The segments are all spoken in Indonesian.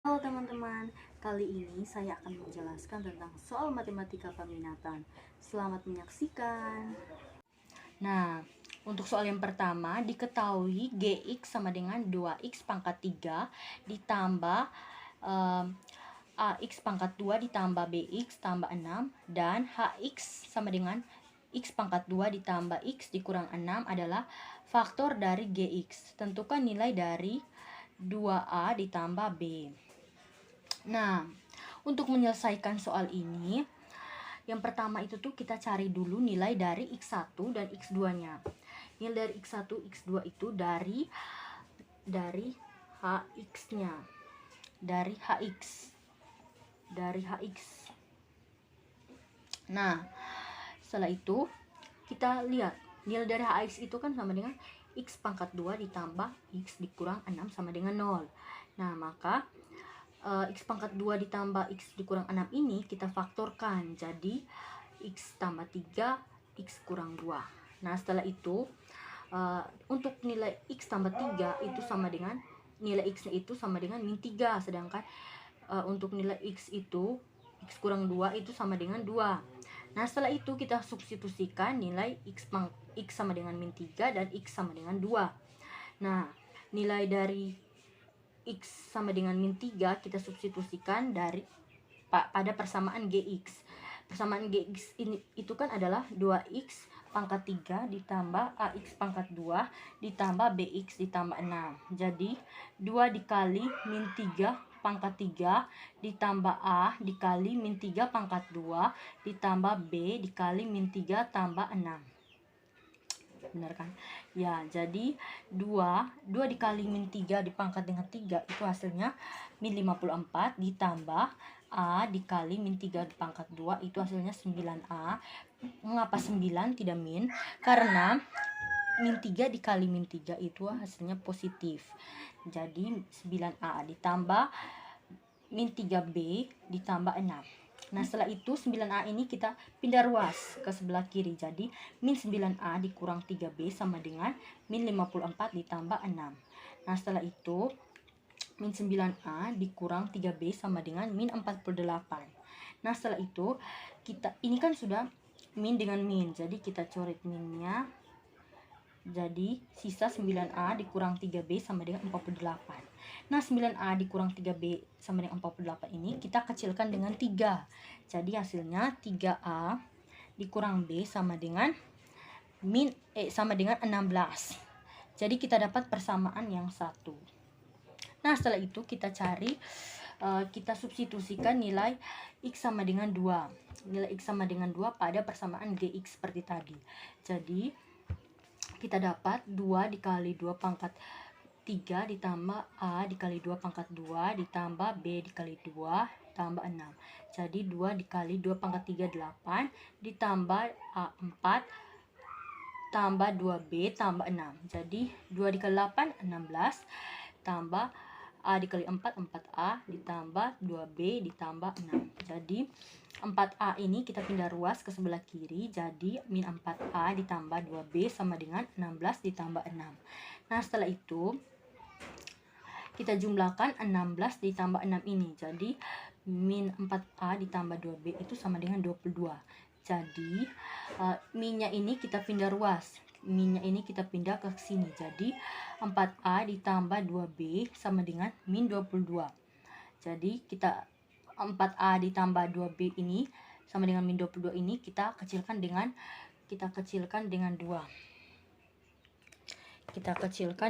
Halo teman-teman, kali ini saya akan menjelaskan tentang soal matematika peminatan. Selamat menyaksikan. Nah, untuk soal yang pertama, diketahui Gx sama dengan 2x pangkat 3 ditambah AX pangkat 2 ditambah BX tambah 6 dan HX sama dengan X pangkat 2 ditambah X dikurang 6 adalah faktor dari Gx. Tentukan nilai dari 2A ditambah B. Nah, untuk menyelesaikan soal ini, yang pertama itu tuh kita cari dulu nilai dari X1 dan X2-nya. Nilai dari X1, X2 itu dari HX-nya. Dari HX. Nah, setelah itu kita lihat nilai dari HX itu kan sama dengan X pangkat 2 ditambah X dikurang 6 sama dengan 0. Nah, maka X pangkat 2 ditambah X dikurang 6 ini kita faktorkan jadi X tambah 3 X kurang 2. Nah, setelah itu untuk nilai X tambah 3 itu sama dengan nilai X itu sama dengan min 3, sedangkan untuk nilai X itu X kurang 2 itu sama dengan 2. Nah, setelah itu kita substitusikan nilai X sama dengan min 3 dan X sama dengan 2. Nah, nilai dari X sama dengan min 3 kita substitusikan pada persamaan Gx. Persamaan Gx ini itu kan adalah 2x pangkat 3 ditambah AX pangkat 2 ditambah BX ditambah 6. Jadi 2 dikali min 3 pangkat 3 ditambah A dikali min 3 pangkat 2 ditambah B dikali min 3 tambah 6. Benar kan? Ya, jadi 2 dikali min 3 dipangkat dengan 3 itu hasilnya min 54 ditambah A dikali min 3 dipangkat 2 itu hasilnya 9A. Mengapa 9 tidak min? Karena min 3 dikali min 3 itu hasilnya positif. Jadi 9A ditambah min 3B ditambah 6. Nah, setelah itu 9A ini kita pindah ruas ke sebelah kiri. Jadi min 9A dikurang 3B sama dengan min 54 ditambah 6. Nah, setelah itu min 9A dikurang 3B sama dengan min 48. Nah, setelah itu ini kan sudah min dengan min. Jadi kita coret minnya. Jadi sisa 9A dikurang 3B sama dengan 48. Nah, 9A dikurang 3B sama dengan 48 ini kita kecilkan dengan 3. Jadi hasilnya 3A dikurang B sama dengan sama dengan 16. Jadi kita dapat persamaan yang satu. Nah, setelah itu kita cari kita substitusikan nilai X sama dengan 2. Nilai X sama dengan 2 pada persamaan Gx seperti tadi. Jadi kita dapat 2 dikali 2 pangkat 3 ditambah A dikali 2 pangkat 2 ditambah B dikali 2 tambah 6. Jadi 2 dikali 2 pangkat 3 8 ditambah A 4 tambah 2B tambah 6. Jadi 2 dikali 8 16 tambah A dikali 4 4A ditambah 2B ditambah 6. Jadi 4A ini kita pindah ruas ke sebelah kiri. Jadi min 4A ditambah 2B sama dengan 16 ditambah 6. Nah, setelah itu kita jumlahkan 16 ditambah 6 ini. Jadi min 4A ditambah 2B itu sama dengan 22. Jadi minnya ini kita pindah ruas. Minnya ini kita pindah ke sini. Jadi 4A ditambah 2B sama dengan min 22. Jadi kita 4A ditambah 2B ini sama dengan min 22 ini kita kecilkan dengan 2. Kita kecilkan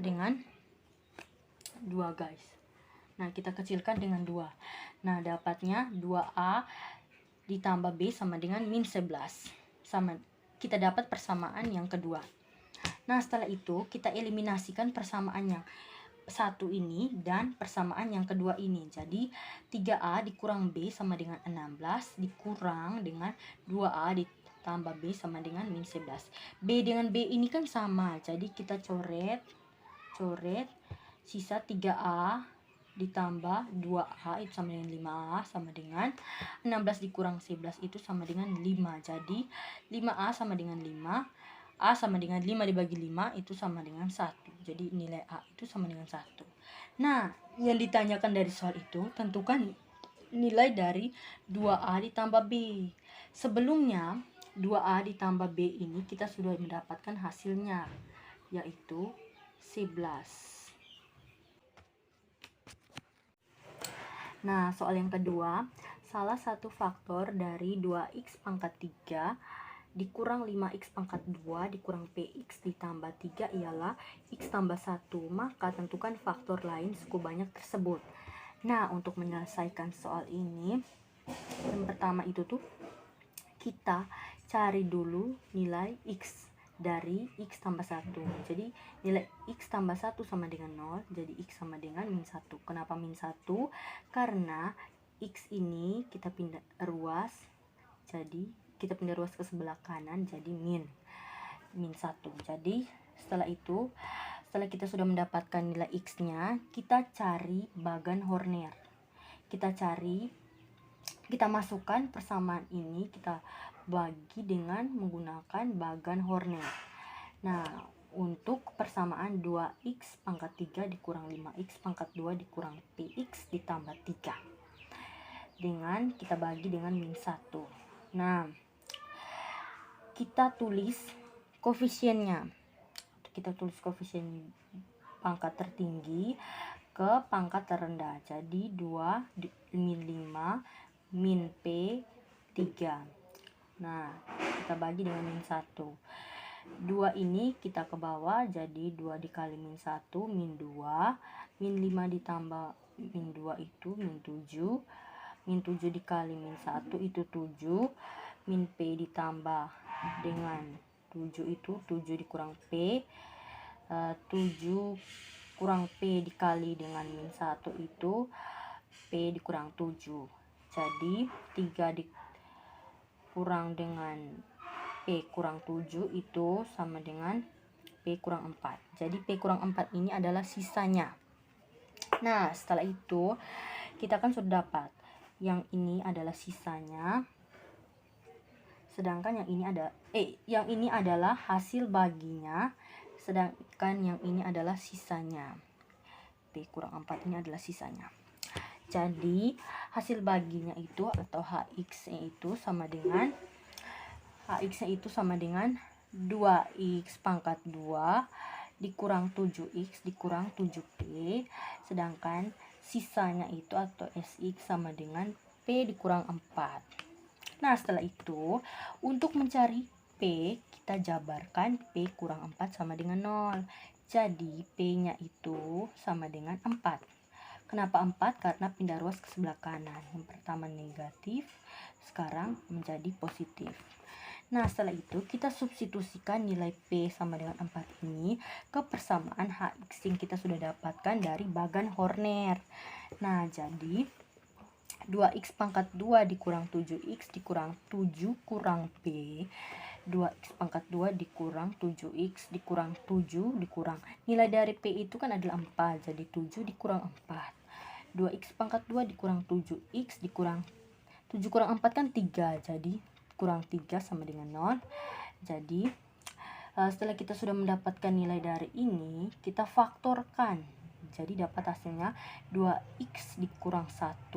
dengan 2, guys. Nah, kita kecilkan dengan 2. Nah, dapatnya 2A ditambah B sama dengan min 11. Kita dapat persamaan yang kedua. Nah, setelah itu kita eliminasikan persamaan yang satu ini dan persamaan yang kedua ini. Jadi 3A dikurang B sama dengan 16 dikurang dengan 2A ditambah B sama dengan min 11. B dengan B ini kan sama. Jadi kita coret sisa 3A ditambah 2A itu sama dengan 5A sama dengan 16 dikurang 11 itu sama dengan 5. Jadi 5A sama dengan 5. A sama dengan 5 dibagi 5 itu sama dengan 1. Jadi nilai A itu sama dengan 1. Nah, yang ditanyakan dari soal itu, tentukan nilai dari 2A ditambah B. Sebelumnya, 2A ditambah B ini kita sudah mendapatkan hasilnya, yaitu 11. Nah, soal yang kedua, salah satu faktor dari 2x pangkat 3 dikurang 5x pangkat 2 dikurang px ditambah 3 ialah x tambah 1. Maka tentukan faktor lain suku banyak tersebut. Nah, untuk menyelesaikan soal ini, yang pertama itu tuh kita cari dulu nilai x dari x tambah 1. Jadi nilai x tambah 1 sama dengan 0, jadi x sama dengan min 1. Kenapa min 1? Karena x ini kita pindah ruas, jadi kita pindah ruas ke sebelah kanan, jadi min 1. Jadi setelah itu, setelah kita sudah mendapatkan nilai x nya, kita cari bagan Horner. Kita masukkan persamaan ini, kita bagi dengan menggunakan bagan Horner. Nah, untuk persamaan 2x pangkat 3 dikurang 5x pangkat 2 dikurang px ditambah 3. Dengan kita bagi dengan min 1. Nah, kita tulis koefisiennya. Kita tulis koefisien pangkat tertinggi ke pangkat terendah. Jadi 2 min 5 min P 3. Nah, kita bagi dengan min 1. 2 ini kita ke bawah, jadi 2 dikali min 1 min 2. Min 5 ditambah min 2 itu min 7. Min 7 dikali min 1 itu 7. Min P ditambah dengan 7 itu 7 dikurang P. 7 kurang P dikali dengan min 1 itu P dikurang 7. Jadi 3 dikurang dengan P kurang 7 itu sama dengan P kurang 4. Jadi P kurang 4 ini adalah sisanya. Nah, setelah itu kita kan sudah dapat yang ini adalah sisanya, sedangkan yang ini adalah hasil baginya, sedangkan yang ini adalah sisanya. P kurang 4 ini adalah sisanya. Jadi hasil baginya itu atau HX-nya itu sama dengan 2x pangkat 2 dikurang 7x dikurang 7p, sedangkan sisanya itu atau SX sama dengan P dikurang 4. Nah, setelah itu untuk mencari P, kita jabarkan P kurang 4 sama dengan 0. Jadi P-nya itu sama dengan 4. Kenapa 4? Karena pindah ruas ke sebelah kanan. Yang pertama negatif, sekarang menjadi positif. Nah, setelah itu kita substitusikan nilai P sama dengan 4 ini ke persamaan HX yang kita sudah dapatkan dari bagan Horner. Nah, jadi 2x pangkat 2 dikurang 7x dikurang 7 kurang P. 2x pangkat 2 dikurang 7x dikurang 7 dikurang nilai dari P itu kan adalah 4, jadi 7 dikurang 4. 2x pangkat 2 dikurang 7x dikurang 7 kurang 4 kan 3, jadi kurang 3 sama dengan 0. Jadi setelah kita sudah mendapatkan nilai dari ini, kita faktorkan. Jadi dapat hasilnya 2x dikurang 1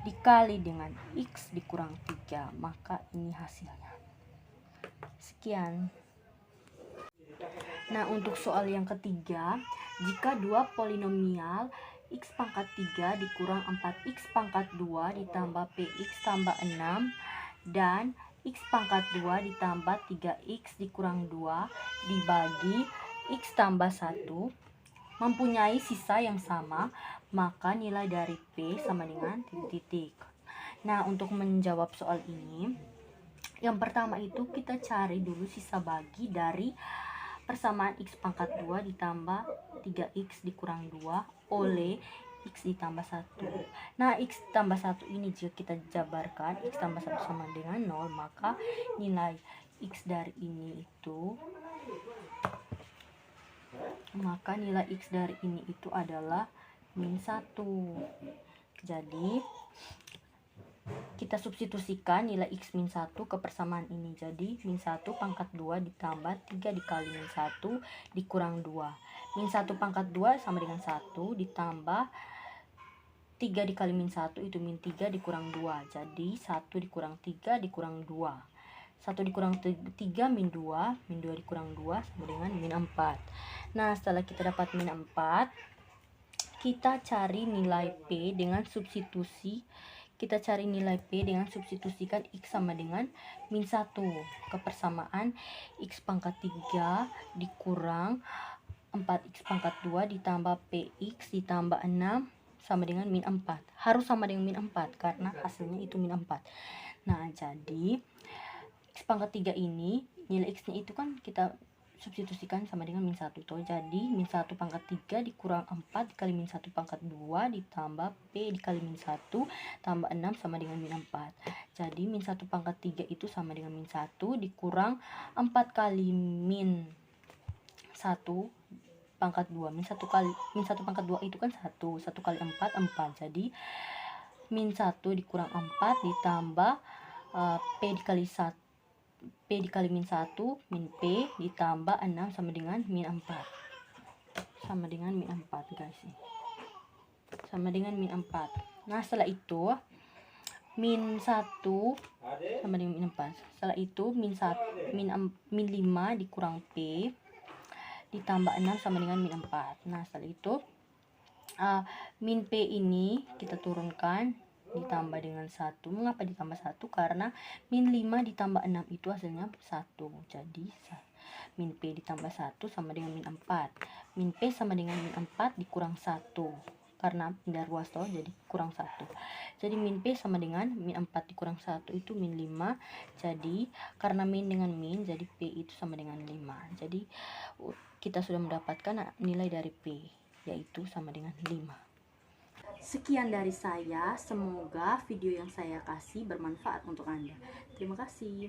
dikali dengan x dikurang 3. Maka ini hasilnya. Sekian. Nah, untuk soal yang ketiga, jika dua polinomial x pangkat 3 dikurang 4x pangkat 2 ditambah px tambah 6 dan x pangkat 2 ditambah 3x dikurang 2 dibagi x tambah 1 mempunyai sisa yang sama, maka nilai dari P sama dengan titik-titik. Nah, untuk menjawab soal ini, yang pertama itu kita cari dulu sisa bagi dari persamaan x pangkat 2 ditambah 3x dikurang 2 oleh x ditambah 1. Nah, x tambah 1 ini jika kita jabarkan, x tambah 1 sama dengan 0, maka nilai x dari ini itu adalah min 1. Jadi kita substitusikan nilai X min 1 ke persamaan ini. Jadi min 1 pangkat 2 ditambah 3 dikali min 1 dikurang 2. Min 1 pangkat 2 sama dengan 1 ditambah 3 dikali min 1 itu min 3 dikurang 2. Jadi 1 dikurang 3 dikurang 2. 1 dikurang 3 min 2, min 2 dikurang 2 sama dengan min 4. Nah, setelah kita dapat min 4, kita cari nilai P dengan substitusi. Kita cari nilai P dengan substitusikan X sama dengan min 1 ke persamaan X pangkat 3 dikurang 4X pangkat 2 ditambah PX ditambah 6 sama dengan min 4. Harus sama dengan min 4 karena hasilnya itu min 4. Nah, jadi X pangkat 3 ini, nilai X-nya itu kan kita substitusikan sama dengan min 1 tuh. Jadi min 1 pangkat 3 dikurang 4 dikali min 1 pangkat 2 ditambah P dikali min 1 tambah 6 sama dengan min 4. Jadi min 1 pangkat 3 itu sama dengan min 1 dikurang 4 kali min 1 pangkat 2. Min 1 pangkat 2 itu kan 1 kali 4 4. Jadi min 1 dikurang 4 ditambah P dikali min 1 min P ditambah 6 sama dengan min 4. Sama dengan min 4 guys. Sama dengan min 4. Nah, setelah itu min 1 sama dengan min 4. Setelah itu min 5 dikurang P ditambah 6 sama dengan min 4. Nah, setelah itu min P ini kita turunkan ditambah dengan 1. Mengapa ditambah 1? Karena min 5 ditambah 6 itu hasilnya 1. Jadi min P ditambah 1 sama dengan min 4. Min P sama dengan min 4 dikurang 1. Karena pindah ruas toh, jadi kurang 1. Jadi min P sama dengan min 4 dikurang 1 itu min 5. Jadi karena min dengan min, jadi P itu sama dengan 5. Jadi kita sudah mendapatkan nilai dari P, yaitu sama dengan 5. Sekian dari saya, semoga video yang saya kasih bermanfaat untuk Anda. Terima kasih.